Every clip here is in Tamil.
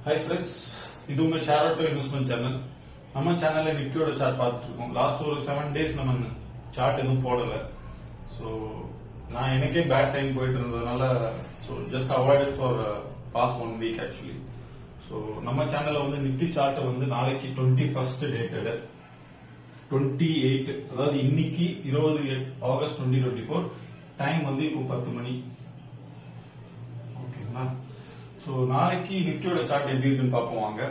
Hi friends, இது உங்க ஷேர் ஆட்டோ இன்வெஸ்ட்மெண்ட் சேனல். நம்ம சேனல்ல நிஃப்டியோட சார்ட் பார்த்துட்டு இருக்கோம். லாஸ்ட் ஒரு 7 டேஸ் நம்ம சார்ட் எதுவும் போடல. ஸோ நான் எனக்கே பேட் டைம் போயிட்டு இருந்ததுனால so just avoid for past 1 week actually. So நம்ம சேனல்ல வந்து நிஃப்டி சார்ட்டை வந்து நாளைக்கு 21st டேட்டட் 28 அதாவது இன்னைக்கு 20 ஆகஸ்ட் 2024 டைம் வந்து இப்போ 10 மணி. ஓகேங்களா? சோ நாளைக்கு நிஃப்டியோட சார்ட் எப்படி இருக்குன்னு பார்ப்போம் வாங்க.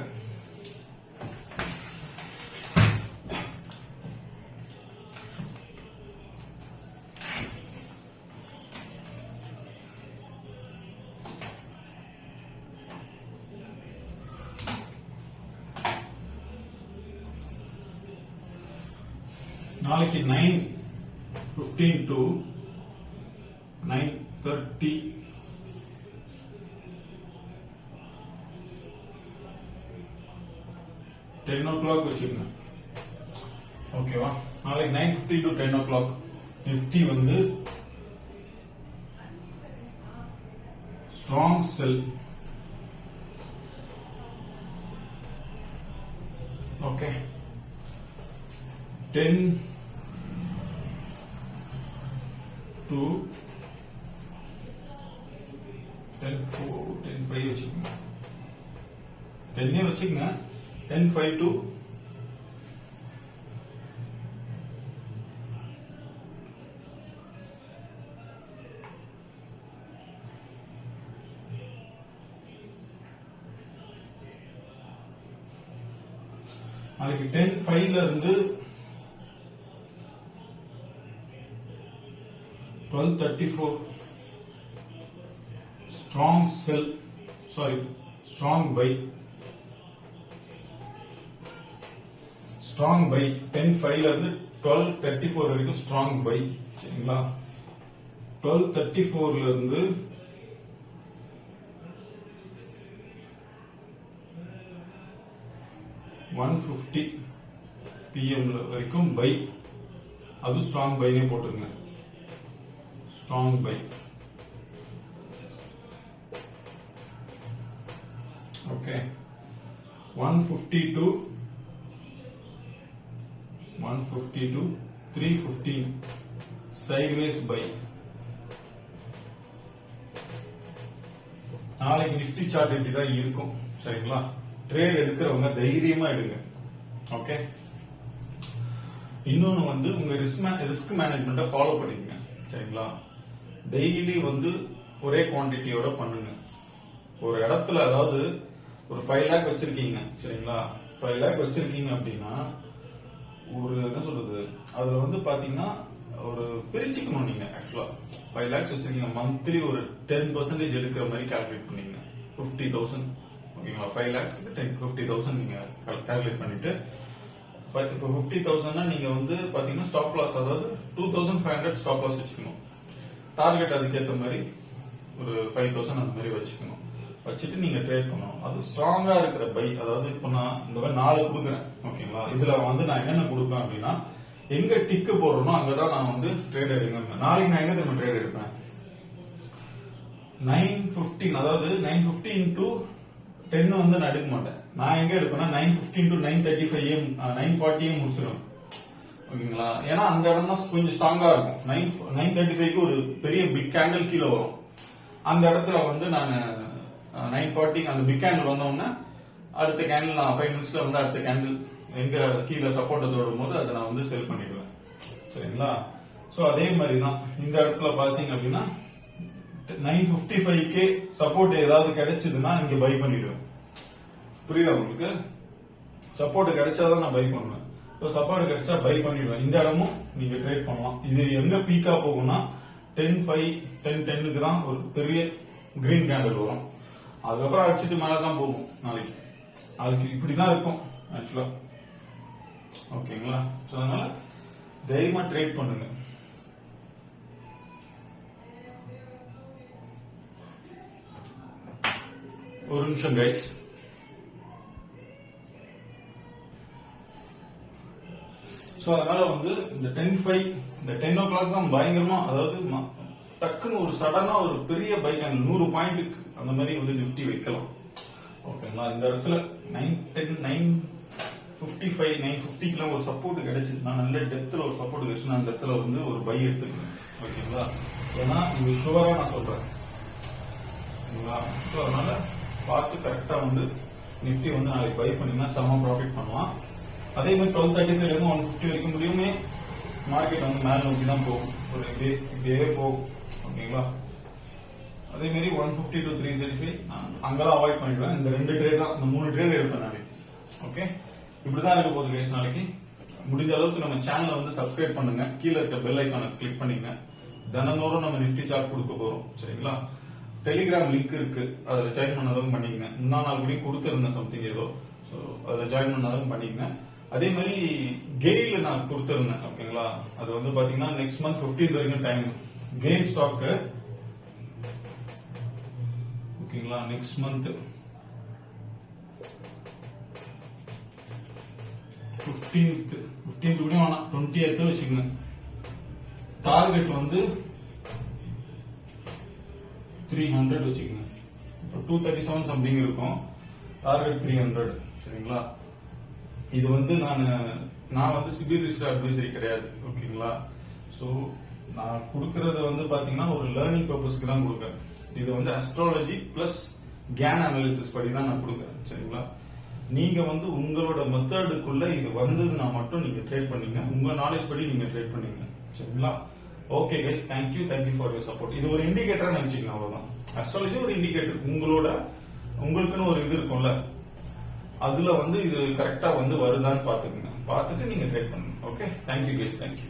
நாளைக்கு 9:15 to 9:30 10 o'clock வச்சுக்கோங்க. ஓகேவா? நாளைக்கு 9:50 to 10 o'clock நிஃப்டி வந்து ஸ்ட்ராங் செல். ஓகே, 10 to 10:5 வச்சுக்கோங்க. 10 வச்சுக்கோங்க. 10:5 to 10:5 ல இருந்து 12:34 strong sell, strong buy. Strong buy 10:5 ல இருந்து 12:34 வரைக்கும் ஸ்ட்ராங் பை. சரிங்களா? 12:34 ல இருந்து 1:50 PM வரைக்கும் பை. அது ஸ்ட்ராங் பைனே போட்டுருங்க. Strong buy. Okay, 1:50 to 3:15 sideways buy. நாளைக்கு நிஃப்டி சார்ட் இப்படிதான் இருக்கும். சரிங்களா? ட்ரேட் எடுக்கிறவங்க தைரியமா எடுங்க. ஓகே, இன்னொன்னு வந்து உங்க ரிஸ்க் மேனேஜ்மெண்ட்டை ஃபாலோ பண்ணிக்கங்க. சரிங்களா? டெய்லி வந்து ஒரே குவான்டிட்டியோட பண்ணுங்க. ஒரு இடத்துல அதாவது ஒரு 5 lakh வச்சிருக்கீங்க. சரிங்களா? 5 lakh வச்சிருக்கீங்க அப்படின்னா ஒரு என்ன சொல்றது, அதுல வந்து பாத்தீங்கன்னா ஒரு பிரிச்சுக்கணும். நீங்க ஆக்சுவலா 5 lakhs வச்சிருக்கீங்க, மந்த்லி ஒரு 10% எடுக்கிற மாதிரி கால்குலேட் பண்ணீங்க. 50,000. ஓகேங்களா? 5 lakhs 50,000 நீங்க கால்குலேட் பண்ணிட்டு இப்போ 50,000 நீங்க வந்து பாத்தீங்கன்னா ஸ்டாப் லாஸ் அதாவது 2,500 ஸ்டாப் லாஸ் வச்சுக்கணும். டார்கெட் அதுக்கேற்ற மாதிரி ஒரு 5,000 அந்த மாதிரி வச்சுக்கணும். வச்சுட்டு நீங்க ட்ரேட் பண்ணணும். அது ஸ்ட்ராங்கா இருக்கிற பை. அதாவது இப்போ நான் இந்த மாதிரி 4 கொடுக்குறேன். ஓகேங்களா? இதுல வந்து நான் என்னென்ன கொடுப்பேன் அப்படின்னா, எங்க டிக்கு போடுறோமோ அங்கதான் நான் வந்து ட்ரேட் எடுங்க. நாளைக்கு நான் எங்க ட்ரேட் எடுப்பேன் 9:15 அதாவது 9:50 into 10 வந்து நான் எடுக்க மாட்டேன். நான் எங்க எடுப்பேன்னா 9:15 to 9:35 AM 9:40 AM முடிச்சிடும். ஓகேங்களா? ஏன்னா அந்த இடம் தான் கொஞ்சம் ஸ்ட்ராங்கா இருக்கும். 9:35க்கு ஒரு பெரிய பிக் கேண்டில் கீழே வரும். அந்த இடத்துல வந்து நான் 9:40 அந்த பிக் கேண்டில் வந்தோம்னா அடுத்த கேண்டில் நான் 5 மினிட்ஸ்ல வந்து அடுத்த கேண்டில் எங்க கீழே சப்போர்ட் தோடும் போது அதை நான் வந்து செல் பண்ணிடுவேன். சரிங்களா? சோ அதே மாதிரி தான் இந்த இடத்துல பாத்தீங்க அப்படின்னா 9:55K சப்போர்ட் ஏதாவது கிடைச்சதுன்னா இங்க பை பண்ணிடுவேன். புரியுதா உங்களுக்கு? சப்போர்ட் கிடைச்சாதான் நான் பை பண்ணுவேன். சப்போர்ட் கிடைச்சா பை பண்ணிடுவேன். இந்த இடமும் நீங்க ட்ரேட் பண்ணலாம். இது எங்க பீக்கா போகும்னா 10:5 10:10க்கு தான் ஒரு பெரிய கிரீன் கேண்டில் வரும். அதுக்கப்புறம் அடிச்சுட்டு மேலதான் போகும். நாளைக்கு இப்படிதான் இருக்கும் ஆக்சுவலா. ஓகேங்களா? சோ அதனால தைரியமா ட்ரேட் பண்ணுங்க. ஒரு நிமிஷம் கைஸ். சோ அதனால வந்து இந்த 10:05 இந்த 10 o'clock தான் பயங்கரமா, அதாவது டக்குன்னு ஒரு சடனா ஒரு பெரிய பைக் 100 பாயிண்ட்டுக்கு அந்த மாதிரி வந்து நிஃப்டி வைக்கலாம். ஓகேங்களா. இந்த இடத்துல 910 955 950 ஒரு சப்போர்ட் கிடைச்சதுன்னா, நல்ல டெப்த்ல ஒரு சப்போர்ட் கிடைச்சுன்னா அந்த இடத்துல வந்து ஒரு பை எடுத்துக்கணும். ஓகேங்களா. ஏன்னா இது ஷுவரா நான் சொல்றேன். ஓகேங்களா. ஸோ அதனால பார்த்து கரெக்டா வந்து நிஃப்டி வந்து நாளைக்கு பை பண்ணீங்கன்னா செம ப்ராஃபிட் பண்ணலாம். அதே மாதிரி 1235 இருந்து 150 வரைக்கும் முடியுமே மார்க்கெட் வந்து மேல நோக்கி தான் போகும். ஒரு இப்படியே போகும். ஓகேங்களா. அதே மாதிரி 150 to 335 அங்கெல்லாம் அவாய்ட் பண்ணிடுவேன். இந்த 2 ட்ரேட் தான், இந்த 3 ட்ரேட் எடுப்பேன் நாளைக்கு. ஓகே, இப்படிதான் இருக்க போகுது கைஸ் நாளைக்கு. முடிஞ்ச அளவுக்கு நம்ம சேனலை வந்து சப்ஸ்கிரைப் பண்ணுங்க. கீழே இருக்க பெல் ஐக்கானை கிளிக் பண்ணிங்க. தினந்தோறும் நம்ம நிஃப்டி சார்ட் கொடுக்க போறோம். சரிங்களா. டெலிகிராம் லிங்க் இருக்கு, அதில் ஜாயின் பண்ணதும் பண்ணிக்கங்க. முன்னா நாள் கூட கொடுத்துருந்தேன் சம்திங் ஏதோ, ஸோ அதில் ஜாயின் பண்ணதும் பண்ணிக்கங்க. அதே மாதிரி கெயில நான் கொடுத்துருந்தேன். ஓகேங்களா. அது வந்து பாத்தீங்கன்னா நெக்ஸ்ட் மந்த் 15 வரைக்கும் டைம். கெயில் ஸ்டாக் ஓகேங்களா. நெக்ஸ்ட் மந்த் 15th கூட வேணாம், 20th வச்சுக்கோங்க. டார்கெட் வந்து 300 வச்சுக்கோங்க. 237 சம்திங் இருக்கும். டார்கெட் 300. சரிங்களா. இது வந்து நான் வந்து சிபில் ரிஜிஸ்டர் அட்வைசரி கிடையாது. ஓகேங்களா. ஸோ நான் கொடுக்கறது வந்து பாத்தீங்கன்னா ஒரு லேர்னிங் பர்பஸ்க்கு தான் கொடுக்குறேன். இது வந்து அஸ்ட்ராலஜி பிளஸ் கேன் அனாலிசிஸ் படி தான் நான் கொடுக்குறேன். சரிங்களா. நீங்க வந்து உங்களோட மெத்தடுக்குள்ள இது வந்ததுன்னா மட்டும் நீங்க ட்ரேட் பண்ணீங்க, உங்க நாலேஜ் படி நீங்க ட்ரேட் பண்ணீங்க. சரிங்களா. Okay guys, thank you for your support. இது ஒரு இண்டிகேட்டரா நினைச்சீங்க, அவ்வளவுதான். அஸ்ட்ராலஜி ஒரு இண்டிகேட்டர். உங்களுக்குன்னு ஒரு இது இருக்கும்ல, அதுல வந்து இது கரெக்டா வந்து வருதான்னு பாத்துக்கோங்க. பார்த்துட்டு நீங்க ட்ரேட் பண்ணுங்க. Okay, thank you guys, thank you.